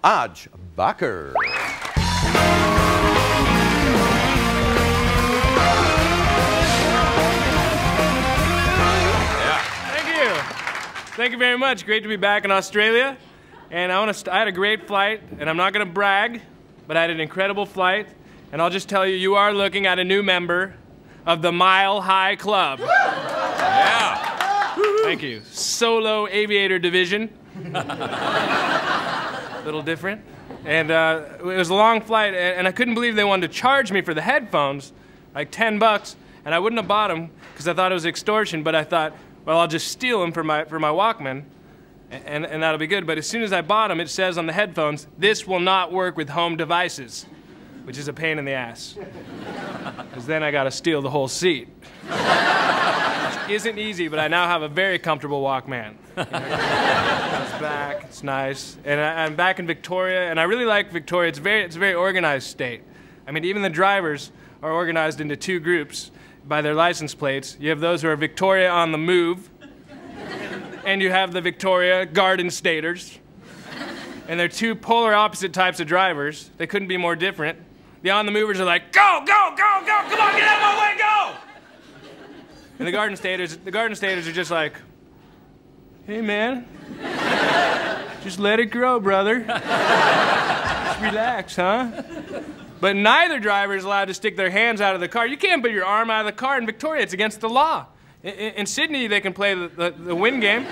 Arj Barker. Thank you very much. Great to be back in Australia. And I had a great flight, and I'm not going to brag, but I had an incredible flight. And I'll just tell you, you are looking at a new member of the Mile High Club. Yeah. Thank you. Solo aviator division. Little different. And it was a long flight, and I couldn't believe they wanted to charge me for the headphones, like $10, and I wouldn't have bought them because I thought it was extortion, but I thought, well, I'll just steal them for my Walkman, and that'll be good. But as soon as I bought them, it says on the headphones, "This will not work with home devices," which is a pain in the ass. Because then I gotta steal the whole seat. Which isn't easy, but I now have a very comfortable Walkman. It's back, it's nice. And I'm back in Victoria, and I really like Victoria. It's a very organized state. I mean, even the drivers are organized into two groups by their license plates. You have those who are Victoria on the move, and you have the Victoria Garden Staters. And they're two polar opposite types of drivers. They couldn't be more different. The on the movers are like, go, go, go, go, come on, get out of my way, go! And the Garden Staters are just like, hey man, just let it grow, brother. Just relax, huh? But neither driver is allowed to stick their hands out of the car. You can't put your arm out of the car. In Victoria, it's against the law. In Sydney, they can play the wind game,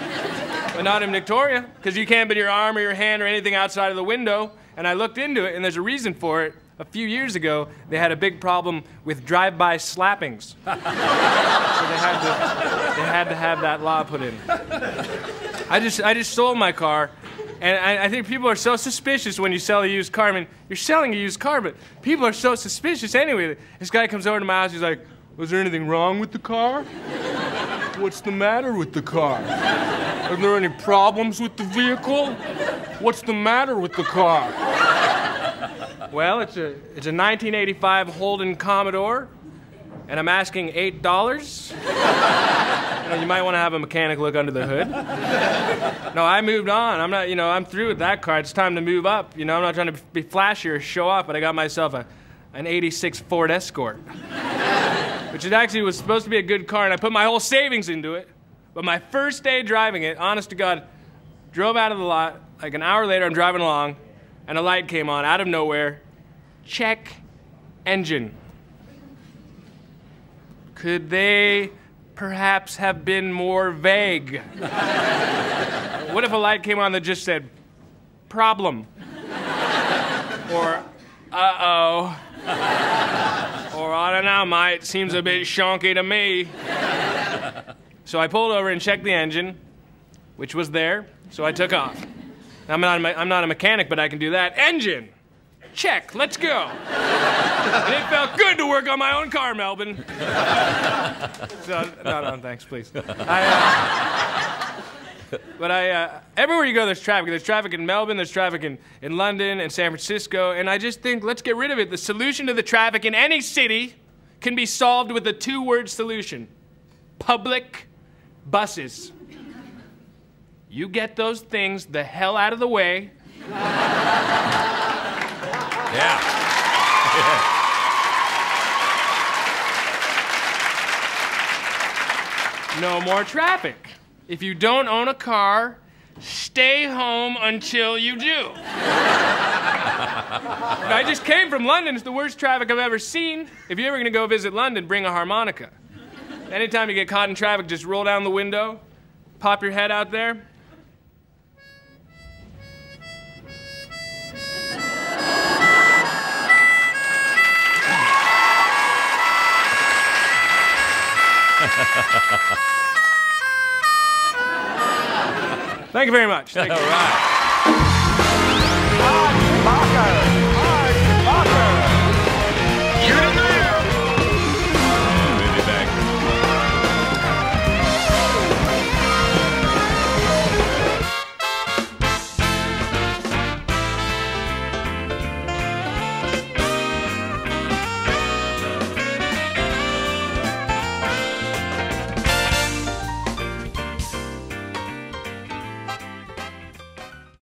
but not in Victoria, because you can't put your arm or your hand or anything outside of the window. And I looked into it, and there's a reason for it. A few years ago, they had a big problem with drive-by slappings. So they had to have that law put in. I just sold my car. And I think people are so suspicious when you sell a used car. I mean, you're selling a used car, but people are so suspicious anyway. This guy comes over to my house, he's like, was there anything wrong with the car? What's the matter with the car? Are there any problems with the vehicle? What's the matter with the car? Well, it's a 1985 Holden Commodore, and I'm asking $8. You might want to have a mechanic look under the hood. No, I moved on. I'm not, I'm through with that car. It's time to move up. I'm not trying to be flashy or show off, but I got myself an '86 Ford Escort, which it actually was supposed to be a good car, and I put my whole savings into it. But my first day driving it, honest to God, drove out of the lot. Like an hour later, I'm driving along, and a light came on out of nowhere. Check engine. Could they perhaps have been more vague? What if a light came on that just said, problem? Or, uh-oh. Or, I don't know, mate, seems a bit shonky to me. So I pulled over and checked the engine, which was there, so I took off. I'm not a mechanic, but I can do that. Engine! Check, let's go. And it felt good to work on my own car, Melbourne. So, no, thanks, please. Everywhere you go, there's traffic. There's traffic in Melbourne, there's traffic in London and San Francisco, and I just think, let's get rid of it. The solution to the traffic in any city can be solved with a two-word solution. Public buses. You get those things the hell out of the way. Yeah. No more traffic. If you don't own a car, stay home until you do. I just came from London. It's the worst traffic I've ever seen. If you're ever going to go visit London, bring a harmonica. Anytime you get caught in traffic, just roll down the window, pop your head out there. Thank you very much. Thank you. All right.